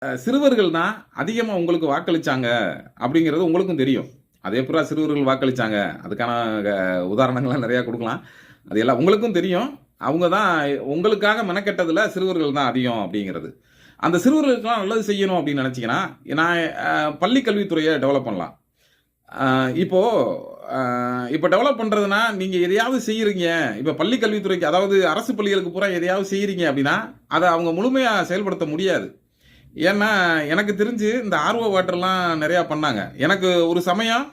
சிறுவர்கள் தான் அதிகமா உங்களுக்கு வாக்களிச்சாங்க அப்படிங்கிறது உங்களுக்கும் தெரியும். அது எப்புட்றா சிறுவர்கள் வாக்களிச்சாங்க? அதுக்கான உதாரணங்கள்லாம் நெறையா குடுக்கலாம். அது எல்லாம் உங்களுக்கும் தெரியும். அவங்க தான் உங்களுக்காக மெனக்கெட்டதுல சிறுவர்கள் தான் அதிகம் அப்படிங்கிறது. அந்த சிறுவர்களுக்கெல்லாம் நல்லது செய்யணும் அப்படின்னு நெனச்சீங்கன்னா, நான் பள்ளி கல்வித்துறைய டெவலப் பண்ணலாம். அ இப்போ அ இப்ப டெவலப் பண்றதுன்னா, நீங்க எதையாவது செய்றீங்க. இப்ப பள்ளி கல்வித்துறைக்கு அதாவது அரசு பள்ளிகளுக்கு பூரா எதையாவது செய்றீங்க அப்படின்னா, அத அவங்க முழுமையா செயல்படுத்த முடியாது. ஏன்னா, எனக்கு தெரிஞ்சு இந்த ஆர்ஓ வாட்டர்லாம் நெறையா பண்ணாங்க. எனக்கு ஒரு சமயம்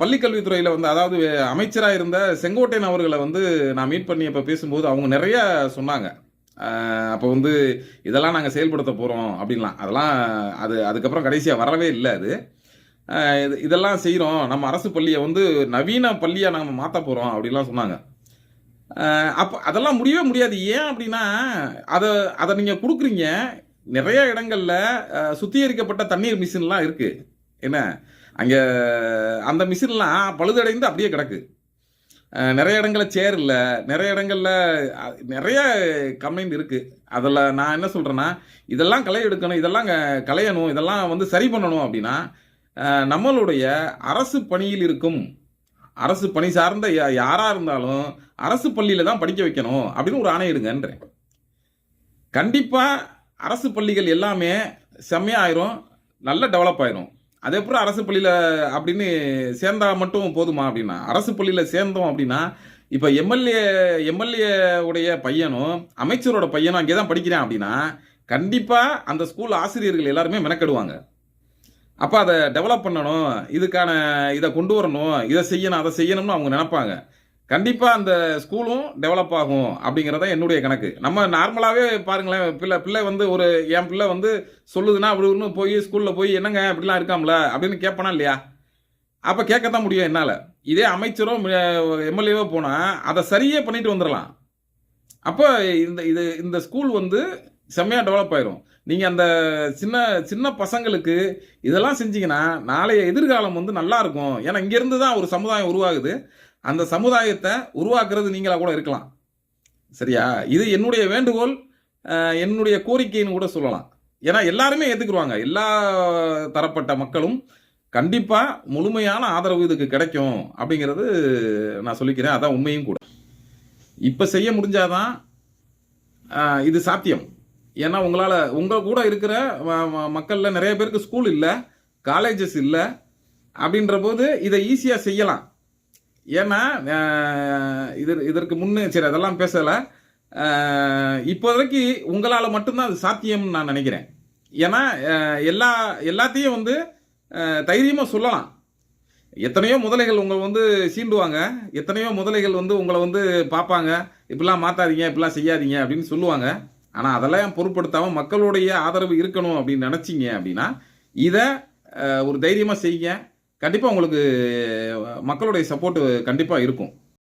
பள்ளிக் கல்வித்துறையில வந்து அதாவது அமைச்சரா இருந்த செங்கோட்டையன் அவர்கள வந்து நான் மீட் பண்ணி அப்ப பேசும்போது அவங்க நெறைய சொன்னாங்க. அப்ப வந்து இதெல்லாம் நாங்க செயல்படுத்த போறோம் அப்டின்லாம். அதெல்லாம் அதுக்கப்புறம் கடைசியா வரவே இல்ல அது. இதெல்லாம் செய்றோம். நம்ம அரசு பள்ளிய வந்து நவீன பள்ளியா நாம மாத்தப் போறோம் அப்டின்லாம் சொன்னாங்க. அப்ப அதெல்லாம் முடியவே முடியாது. ஏன் அப்டின்னா, அத அத நீங்க குடுக்குறீங்க. நெறைய இடங்கள்ல சுத்திகரிக்கப்பட்ட தண்ணீர் மிஷின்லாம் இருக்கு. என்ன? அங்க அந்த மிஷின்லாம் பழுதடைந்து அப்படியே கிடக்கு. நெறைய இடங்கள்ல சேர் இல்ல. நெறைய இடங்கள்ல நெறைய கம்ப்ளைண்ட் இருக்கு. அதுல நான் என்ன சொல்றேன்னா, இதெல்லாம் களை எடுக்கணும். இதெல்லாம் களையணும். இதெல்லாம் வந்து சரி பண்ணணும் அப்படின்னா, நம்மளுடைய அரசு பணியில் இருக்கும் அரசு பணி சார்ந்த யாரா இருந்தாலும், அரசு பள்ளியில தான் படிக்க வைக்கணும் அப்படின்னு ஒரு ஆணையிடுங்கன்றேன். கண்டிப்பா அரசு பள்ளிகள் எல்லாமே செம்மையா ஆயிரும். நல்ல டெவலப் ஆயிரும். அது எப்புட்றா அரசு பள்ளியில அப்படின்னு சேர்ந்தா மட்டும் போதுமா அப்படின்னா, அரசு பள்ளியில சேர்ந்தோம் அப்படின்னா, இப்ப எம்எல்ஏ உடைய பையனும், அமைச்சரோட பையனும் அங்கே தான் படிக்கிறான் அப்படின்னா, கண்டிப்பா அந்த ஸ்கூல் ஆசிரியர்கள் எல்லாருமே மெனக்கெடுவாங்க. அப்ப அத டெவலப் பண்ணணும். இத கொண்டு வரணும். இத செய்யணும், அத செய்யணும்னு அவங்க நெனப்பாங்க. கண்டிப்பா அந்த ஸ்கூலும் டெவலப் ஆகும் அப்படிங்கிறது தான் என்னுடைய கணக்கு. நம்ம நார்மலாவே பாருங்களேன், பிள்ளை வந்து என் பிள்ளை வந்து சொல்லுதுன்னா, அப்படி போய் ஸ்கூல்ல போய் என்னங்க இப்படிலாம் இருக்காம்ல அப்படின்னு கேட்பானா இல்லையா? அப்ப கேட்கத்தான் முடியும் என்னால. இதே அமைச்சரோ எம்எல்ஏவோ போனா அத சரியே பண்ணிட்டு வந்துரலாம். அப்ப இந்த ஸ்கூல் வந்து செம்மையா டெவலப் ஆயிரும். நீங்க அந்த சின்ன சின்ன பசங்களுக்கு இதெல்லாம் செஞ்சீங்கன்னா, நாளைய எதிர்காலம் வந்து நல்லா இருக்கும். ஏன்னா இங்க இருந்து தான் ஒரு சமுதாயம் உருவாகுது. அந்த சமுதாயத்த உருவாக்குறது நீங்களா கூட இருக்கலாம். சரியா? இது என்னுடைய வேண்டுகோள், என்னுடைய கோரிக்கைன்னு கூட சொல்லலாம். ஏன்னா எல்லாருமே ஏத்துக்குருவாங்க. எல்லா தரப்பட்ட மக்களும் கண்டிப்பா முழுமையான ஆதரவு இதுக்கு கிடைக்கும் அப்படிங்கிறது நான் சொல்லிக்கிறேன். அதான் உண்மையும் கூட. இப்ப செய்ய முடிஞ்சா தான் இது சாத்தியம். ஏன்னா உங்க கூட இருக்கிற மக்கள்ல நெறைய பேருக்கு ஸ்கூல் இல்ல, காலேஜஸ் இல்ல அப்படின்றபோது இத ஈஸியா செய்யலாம். ஏன்னா இதற்கு முன்னே சரி அதெல்லாம் பேசல. இப்போதைக்கு உங்களால மட்டும்தான் அது சாத்தியம்னு நான் நினைக்கிறேன். ஏன்னா எல்லாத்தையும் வந்து தைரியமா சொல்லலாம். எத்தனையோ முதலைகள் உங்களை வந்து சீண்டுவாங்க. எத்தனையோ முதலைகள் வந்து உங்களை வந்து பார்ப்பாங்க. இப்படிலாம் மாத்தாதீங்க, இப்படிலாம் செய்யாதீங்க அப்படின்னு சொல்லுவாங்க. ஆனா அதெல்லாம் பொருட்படுத்தாம மக்களுடைய ஆதரவு இருக்கணும் அப்படின்னு நினைச்சீங்க அப்படின்னா, இத ஒரு தைரியமா செய்யுங்க. கண்டிப்பா உங்களுக்கு மக்களுடைய சப்போர்ட் கண்டிப்பா இருக்கும்.